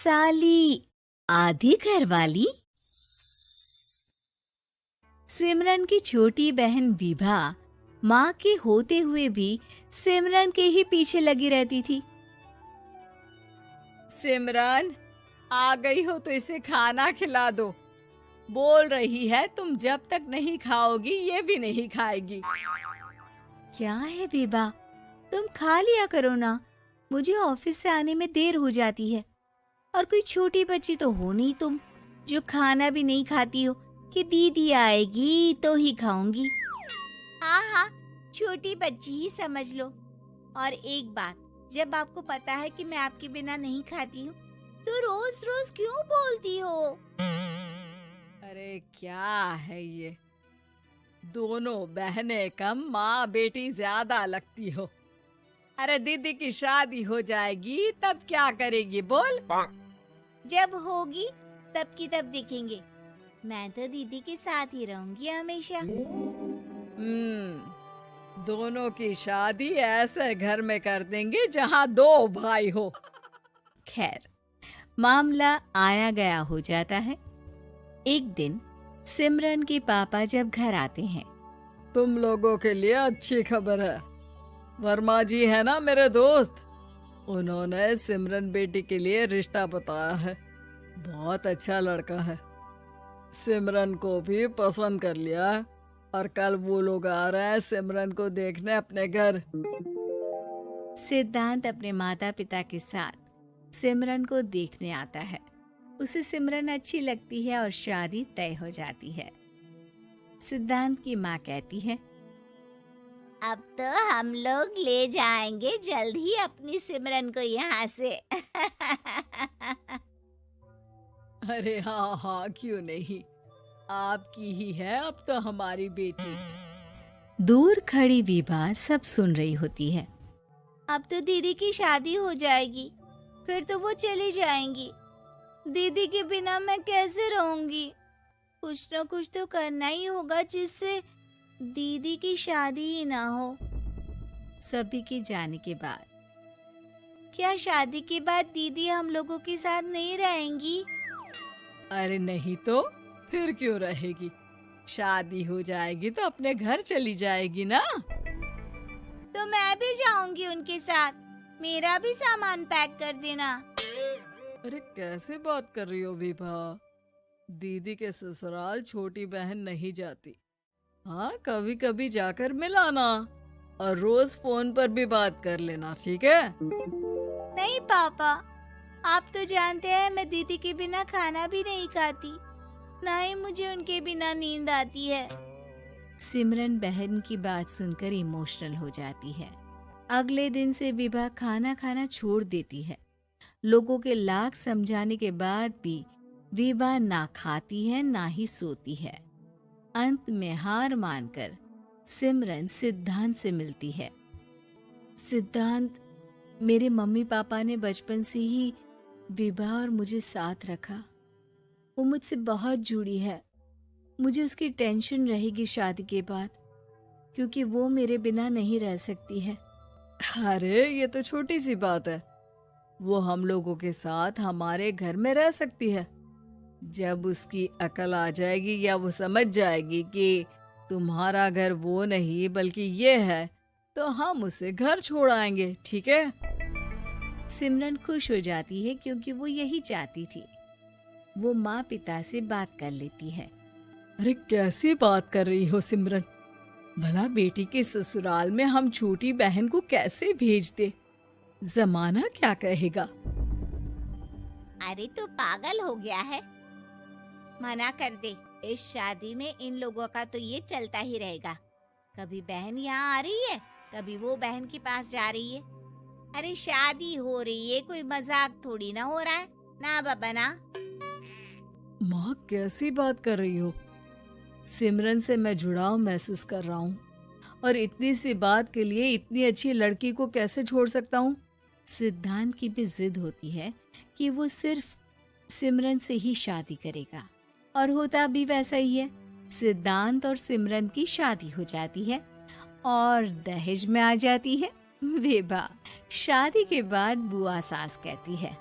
साली आधी घरवाली। सिमरन की छोटी बहन विभा माँ के होते हुए भी सिमरन के ही पीछे लगी रहती थी। सिमरन, आ गई हो तो इसे खाना खिला दो। बोल रही है तुम जब तक नहीं खाओगी ये भी नहीं खाएगी। क्या है विभा, तुम खा लिया करो ना, मुझे ऑफिस से आने में देर हो जाती है। और कोई छोटी बच्ची तो हो नहीं तुम जो खाना भी नहीं खाती हो कि दीदी आएगी तो ही खाऊंगी। हाँ हाँ, छोटी बच्ची ही समझ लो। और एक बात, जब आपको पता है कि मैं आपके बिना नहीं खाती हूँ तो रोज रोज क्यों बोलती हो? अरे क्या है ये, दोनों बहनें कम माँ बेटी ज्यादा लगती हो। अरे दीदी की शादी हो जाएगी तब क्या करेगी बोल? जब होगी तब की तब देखेंगे। मैं तो दीदी के साथ ही रहूंगी हमेशा। दोनों की शादी ऐसे घर में कर देंगे जहाँ दो भाई हो। खैर, मामला आया गया हो जाता है। एक दिन सिमरन के पापा जब घर आते हैं। तुम लोगों के लिए अच्छी खबर है। वर्मा जी है ना मेरे दोस्त, उन्होंने सिमरन बेटी के लिए रिश्ता बताया है। बहुत अच्छा लड़का है, सिमरन को भी पसंद कर लिया है और कल वो लोग आ रहे हैं सिमरन को देखने अपने घर। सिद्धांत अपने माता पिता के साथ सिमरन को देखने आता है। उसे सिमरन अच्छी लगती है और शादी तय हो जाती है। सिद्धांत की माँ कहती है, अब तो हम लोग ले जाएंगे जल्द ही अपनी सिमरन को यहाँ से। अरे हाँ हाँ, क्यों नहीं, आपकी ही है अब तो हमारी बेटी। दूर खड़ी विभा सब सुन रही होती है। अब तो दीदी की शादी हो जाएगी, फिर तो वो चली जाएंगी। दीदी के बिना मैं कैसे रहूंगी? कुछ न कुछ तो करना ही होगा जिससे दीदी की शादी ही ना हो। सभी के जाने के बाद क्या शादी के बाद दीदी हम लोगों के साथ नहीं रहेंगी? अरे नहीं तो फिर क्यों रहेगी, शादी हो जाएगी तो अपने घर चली जाएगी ना। तो मैं भी जाऊंगी उनके साथ, मेरा भी सामान पैक कर देना। अरे कैसे बात कर रही हो विभा, दीदी के ससुराल छोटी बहन नहीं जाती। हाँ, कभी कभी जाकर मिलाना और रोज फोन पर भी बात कर लेना, ठीक है? नहीं पापा, आप तो जानते हैं मैं दीदी के बिना खाना भी नहीं खाती, ना ही मुझे उनके बिना नींद आती है। सिमरन बहन की बात सुनकर इमोशनल हो जाती है। अगले दिन से विभा खाना खाना छोड़ देती है। लोगों के लाख समझाने के बाद भी विभा ना खाती है ना ही सोती है। अंत में हार मानकर सिमरन सिद्धांत से मिलती है। सिद्धांत, मेरे मम्मी पापा ने बचपन से ही विभा और मुझे साथ रखा। वो मुझसे बहुत जुड़ी है। मुझे उसकी टेंशन रहेगी शादी के बाद, क्योंकि वो मेरे बिना नहीं रह सकती है। अरे ये तो छोटी सी बात है, वो हम लोगों के साथ हमारे घर में रह सकती है। जब उसकी अकल आ जाएगी या वो समझ जाएगी कि तुम्हारा घर वो नहीं बल्कि ये है, तो हम उसे घर छोड़ आएंगे, ठीक है? सिमरन खुश हो जाती है क्योंकि वो यही चाहती थी। वो माँ पिता से बात कर लेती है। अरे कैसी बात कर रही हो सिमरन, भला बेटी के ससुराल में हम छोटी बहन को कैसे भेज दे? जमाना क्या कहेगा? अरे तो पागल हो गया है, मना कर दे। इस शादी में इन लोगों का तो ये चलता ही रहेगा। कभी बहन यहाँ आ रही है, कभी वो बहन के पास जा रही है। अरे शादी हो रही है, कोई मजाक थोड़ी ना हो रहा है ना बाबा ना। माँ कैसी बात कर रही हो? सिमरन से मैं जुड़ाव महसूस कर रहा हूँ और इतनी सी बात के लिए इतनी अच्छी लड़की को कैसे छोड़ सकता हूँ? सिद्धांत की भी जिद होती है कि वो सिर्फ सिमरन से ही शादी करेगा, और होता भी वैसा ही है। सिद्धांत और सिमरन की शादी हो जाती है और दहेज में आ जाती है विभा। शादी के बाद बुआ सास कहती है,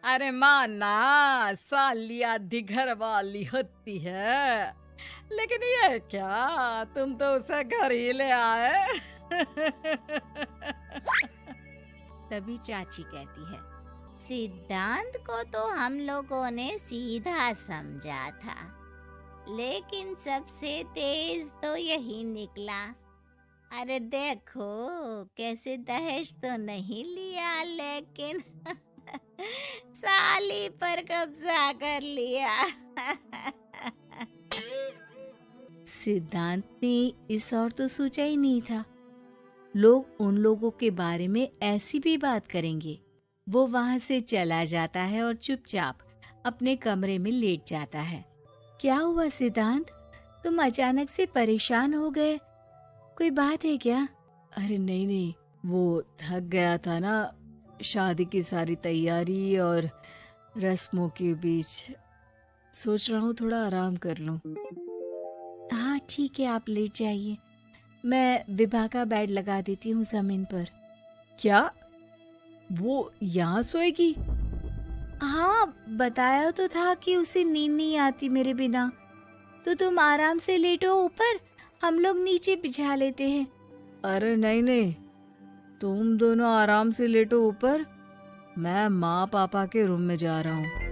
अरे माँ ना, साली आधी घर वाली होती है, लेकिन ये क्या, तुम तो उसे घर ही ले आए। तभी चाची कहती है, सिद्धांत को तो हम लोगों ने सीधा समझा था, लेकिन सबसे तेज तो यही निकला। अरे देखो कैसे दहेज तो नहीं लिया, लेकिन साली पर कब्जा कर लिया। सिद्धांत ने इस और तो सोचा ही नहीं था, लोग उन लोगों के बारे में ऐसी भी बात करेंगे। वो वहां से चला जाता है और चुपचाप अपने कमरे में लेट जाता है। क्या हुआ सिद्धांत, तुम अचानक से परेशान हो गए, कोई बात है क्या? अरे नहीं नहीं, वो थक गया था ना, शादी की सारी तैयारी और रस्मों के बीच, सोच रहा हूँ थोड़ा आराम कर लूँ। हाँ ठीक है, आप लेट जाइए, मैं विभा का बेड लगा देती हूँ जमीन पर। क्या, वो यहाँ सोएगी? हाँ, बताया तो था कि उसे नींद नहीं आती मेरे बिना, तो तुम आराम से लेटो ऊपर, हम लोग नीचे बिछा लेते हैं। अरे नहीं नहीं, तुम दोनों आराम से लेटो ऊपर, मैं माँ पापा के रूम में जा रहा हूँ।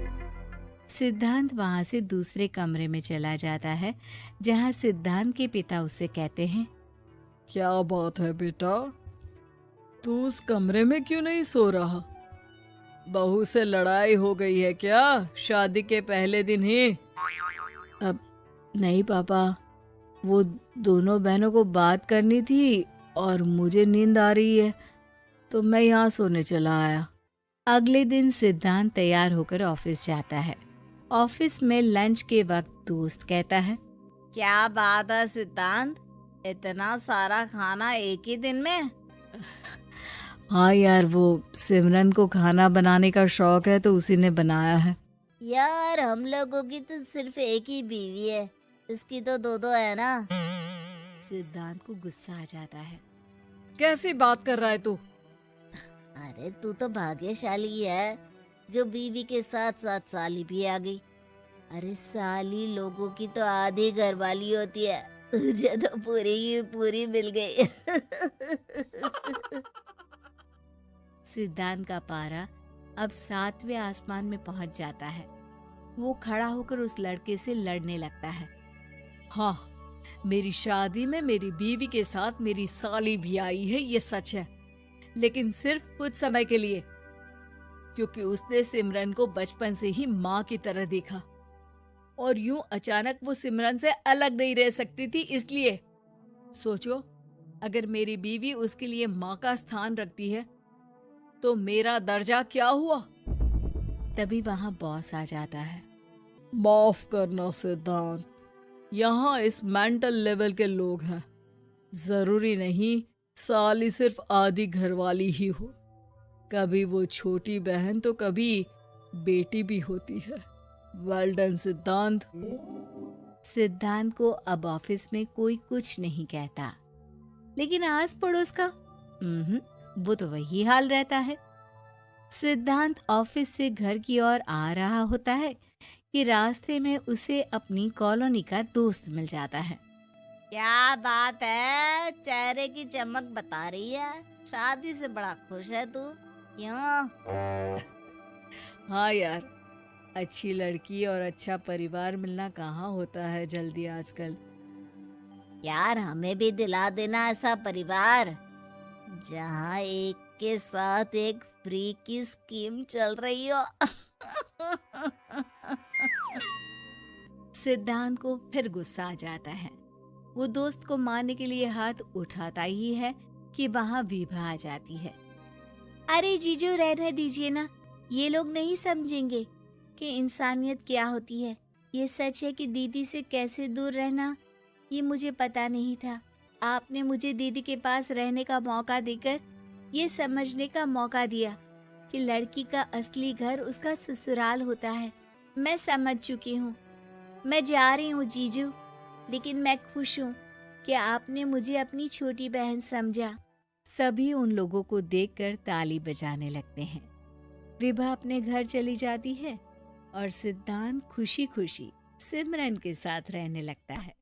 सिद्धांत वहां से दूसरे कमरे में चला जाता है, जहाँ सिद्धांत के पिता उससे कहते हैं, क्या बात है बेटा, तू उस कमरे में क्यों नहीं सो रहा? बहू से लड़ाई हो गई है क्या शादी के पहले दिन ही? अब नहीं पापा, वो दोनों बहनों को बात करनी थी और मुझे नींद आ रही है, तो मैं यहाँ सोने चला आया। अगले दिन सिद्धांत तैयार होकर ऑफिस जाता है। ऑफिस में लंच के वक्त दोस्त कहता है, क्या बात है सिद्धांत, इतना सारा खाना एक ही दिन में? हाँ यार, वो सिमरन को खाना बनाने का शौक है तो उसी ने बनाया है। यार हम लोगों की तो सिर्फ एक ही बीवी है, इसकी तो दो दो है ना। सिद्धांत को गुस्सा आ जाता है। कैसी बात कर रहा है तू? अरे तू तो भाग्यशाली है जो बीवी के साथ साथ साली भी आ गई। अरे साली लोगों की तो आधी घरवाली होती है, तुझे तो पूरी की पूरी मिल गई। सिद्धांत का पारा अब 7वें आसमान में पहुंच जाता है। वो खड़ा होकर उस लड़के से लड़ने लगता है। हाँ, मेरी शादी में मेरी बीवी के साथ मेरी साली भी आई है, ये सच है, लेकिन सिर्फ कुछ समय के लिए, क्योंकि उसने सिमरन को बचपन से ही माँ की तरह देखा और यूं अचानक वो सिमरन से अलग नहीं रह सकती थी। इसलिए सोचो, अगर मेरी बीवी उसके लिए माँ का स्थान रखती है तो मेरा दर्जा क्या हुआ? तभी वहां बॉस आ जाता है। माफ करना सिद्धांत, यहाँ इस मेंटल लेवल के लोग हैं, जरूरी नहीं साली सिर्फ आधी घरवाली ही हो, कभी वो छोटी बहन तो कभी बेटी भी होती है। वेल डन सिद्धांत। सिद्धांत को अब ऑफिस में कोई कुछ नहीं कहता, लेकिन आस पड़ोस का वो तो वही हाल रहता है। सिद्धांत ऑफिस से घर की ओर आ रहा होता है कि रास्ते में उसे अपनी कॉलोनी का दोस्त मिल जाता है। क्या बात है, चेहरे की चमक बता रही है, शादी से बड़ा खुश है तू, क्यों? हाँ यार, अच्छी लड़की और अच्छा परिवार मिलना कहाँ होता है जल्दी आजकल। यार हमें भी दिला देना ऐसा परिवार जहाँ एक के साथ एक फ्री की स्कीम चल रही हो। सिद्धांत को फिर गुस्सा आ जाता है। वो दोस्त को मारने के लिए हाथ उठाता ही है कि वहाँ विभा आ जाती है। अरे जीजू रहने दीजिए ना, ये लोग नहीं समझेंगे कि इंसानियत क्या होती है। ये सच है कि दीदी से कैसे दूर रहना ये मुझे पता नहीं था। आपने मुझे दीदी के पास रहने का मौका देकर ये समझने का मौका दिया कि लड़की का असली घर उसका ससुराल होता है। मैं समझ चुकी हूँ, मैं जा रही हूँ जीजू, लेकिन मैं खुश हूँ कि आपने मुझे अपनी छोटी बहन समझा। सभी उन लोगों को देखकर ताली बजाने लगते हैं। विभा अपने घर चली जाती है और सिद्धांत खुशी खुशी सिमरन के साथ रहने लगता है।